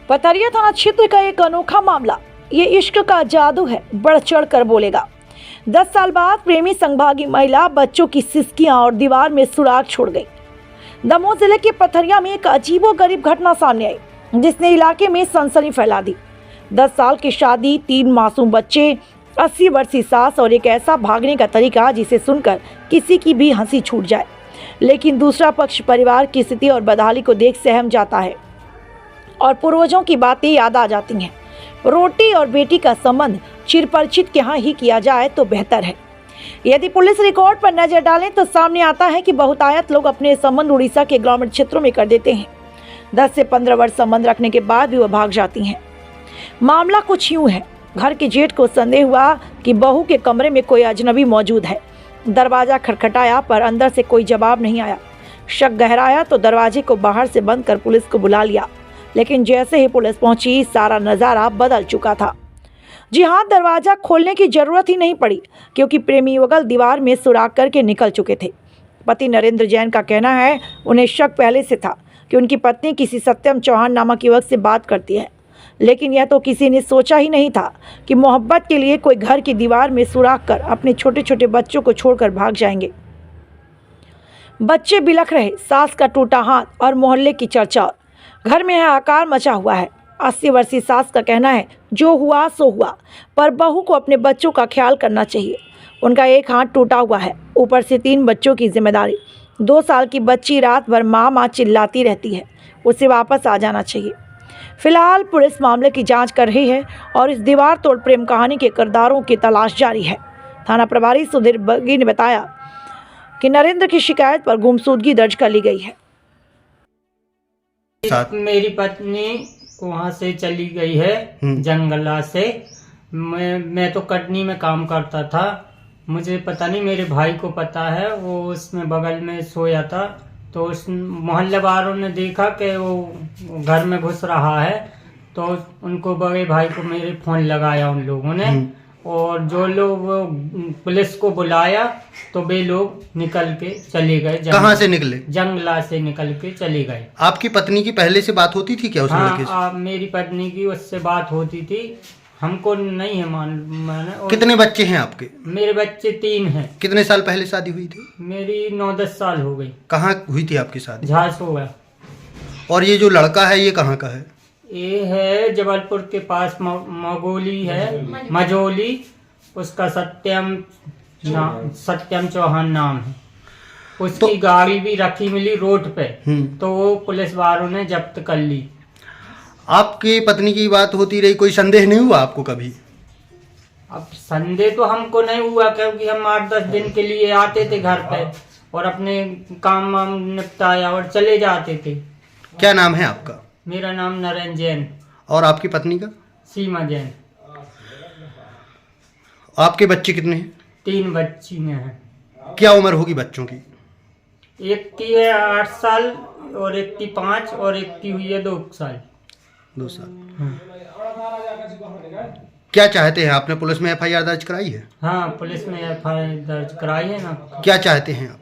पथरिया थाना क्षेत्र का एक अनोखा मामला, ये इश्क का जादू है, बढ़ चढ़ कर बोलेगा। 10 साल बाद प्रेमी संभागी महिला बच्चों की सिसकियां और दीवार में सुराग छोड़ गई। दमोह जिले के पथरिया में एक अजीबोगरीब घटना सामने आई, जिसने इलाके में सनसनी फैला दी। 10 साल की शादी, 3 मासूम बच्चे, 80 वर्षीय सास और एक ऐसा भागने का तरीका जिसे सुनकर किसी की भी हंसी छूट जाए। लेकिन दूसरा पक्ष परिवार की स्थिति और बदहाली को देख सहम जाता है और पूर्वजों की बातें याद आ जाती हैं। रोटी और बेटी का संबंध चिरपरिचित के यहाँ ही किया जाए तो बेहतर है। यदि पुलिस रिकॉर्ड पर नजर डालें तो सामने आता है कि बहुतायत लोग अपने संबंध उड़ीसा के ग्रामीण क्षेत्रों में कर देते हैं। 10 से 15 वर्ष संबंध रखने के बाद भी वह भाग जाती हैं। मामला कुछ यूं है, घर के जेठ को संदेह हुआ कि बहू के कमरे में कोई अजनबी मौजूद है। दरवाजा खटखटाया पर अंदर से कोई जवाब नहीं आया। शक गहराया तो दरवाजे को बाहर से बंद कर पुलिस को बुला लिया, लेकिन जैसे ही पुलिस पहुंची सारा नज़ारा बदल चुका था। जी हाँ, दरवाज़ा खोलने की जरूरत ही नहीं पड़ी, क्योंकि प्रेमी युगल दीवार में सुराग करके निकल चुके थे। पति नरेंद्र जैन का कहना है उन्हें शक पहले से था कि उनकी पत्नी किसी सत्यम चौहान नामक युवक से बात करती है, लेकिन यह तो किसी ने सोचा ही नहीं था कि मोहब्बत के लिए कोई घर की दीवार में सुराग कर अपने छोटे छोटे बच्चों को छोड़कर भाग जाएंगे। बच्चे बिलख रहे, सास का टूटा हाथ और मोहल्ले की चर्चा। घर में हाहाकार मचा हुआ है। 80 वर्षीय सास का कहना है जो हुआ सो हुआ, पर बहू को अपने बच्चों का ख्याल करना चाहिए। उनका एक हाथ टूटा हुआ है, ऊपर से 3 बच्चों की जिम्मेदारी। 2 साल की बच्ची रात भर माँ माँ चिल्लाती रहती है, उसे वापस आ जाना चाहिए। फिलहाल पुलिस मामले की जांच कर रही है और इस दीवार तोड़ प्रेम कहानी के किरदारों की तलाश जारी है। थाना प्रभारी सुधीर बगी ने बताया कि नरेंद्र की शिकायत पर गुमशुदगी दर्ज कर ली गई है। मेरी पत्नी वहाँ से चली गई है जंगला से। मैं तो कटनी में काम करता था, मुझे पता नहीं, मेरे भाई को पता है। वो उसमें बगल में सोया था, तो उस मोहल्ले वालों ने देखा कि वो घर में घुस रहा है, तो उनको बड़े भाई को मेरे फोन लगाया उन लोगों ने, और जो लोग पुलिस को बुलाया तो वे लोग निकल के चले गए। कहाँ से निकले? जंगला से निकल के चले गए। आपकी पत्नी की पहले से बात होती थी क्या उस लड़के से? हाँ, मेरी पत्नी की उससे बात होती थी, हमको नहीं है मालूम। कितने बच्चे हैं आपके? मेरे बच्चे 3 हैं। कितने साल पहले शादी हुई थी? मेरी 9-10 साल हो गई। कहाँ हुई थी आपकी शादी? झारसोगा। और ये जो लड़का है ये कहाँ का है? ये है जबलपुर के पास मगोली है, मजोली। उसका सत्यम चौहान नाम है। उसकी गाड़ी भी रखी मिली रोड पे, तो वो पुलिस वालों ने जब्त कर ली। आपकी पत्नी की बात होती रही, कोई संदेह नहीं हुआ आपको कभी? अब संदेह तो हमको नहीं हुआ, क्योंकि हम 8-10 दिन के लिए आते थे घर पे और अपने काम वाम निपटाया और चले जाते थे। क्या नाम है आपका? मेरा नाम नरेंद्र जैन। और आपकी पत्नी का? सीमा जैन। आपके बच्चे कितने हैं? 3 बच्ची हैं। क्या उम्र होगी बच्चों की? एक की है 8 साल और एक की 5 और एक की हुई है 2 साल। 2 साल। क्या चाहते हैं? आपने पुलिस में FIR दर्ज कराई है? हाँ, पुलिस में FIR दर्ज कराई है ना। क्या चाहते हैं आप?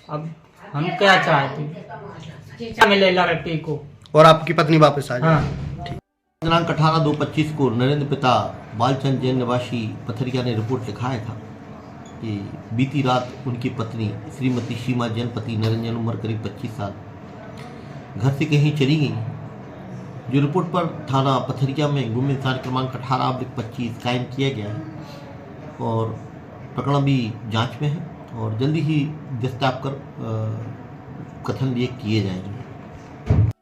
अब हम क्या चाहते हैं, मिले लड़के को और आपकी पत्नी वापस आ जाए। हाँ। दिनांक 18/2/25 को नरेंद्र पिता बालचंद जैन निवासी पथरिया ने रिपोर्ट लिखाया था कि बीती रात उनकी पत्नी श्रीमती सीमा जैन, पति नरेंद्र जैन, उम्र करीब 25 साल, घर से कहीं चली गई। जो रिपोर्ट पर थाना पथरिया में गुम इंसान क्रमांक 18/25 कायम किया गया है और प्रकरण भी जांच में है और जल्दी ही दस्तावेज कर कथन लिए किए जाएंगे।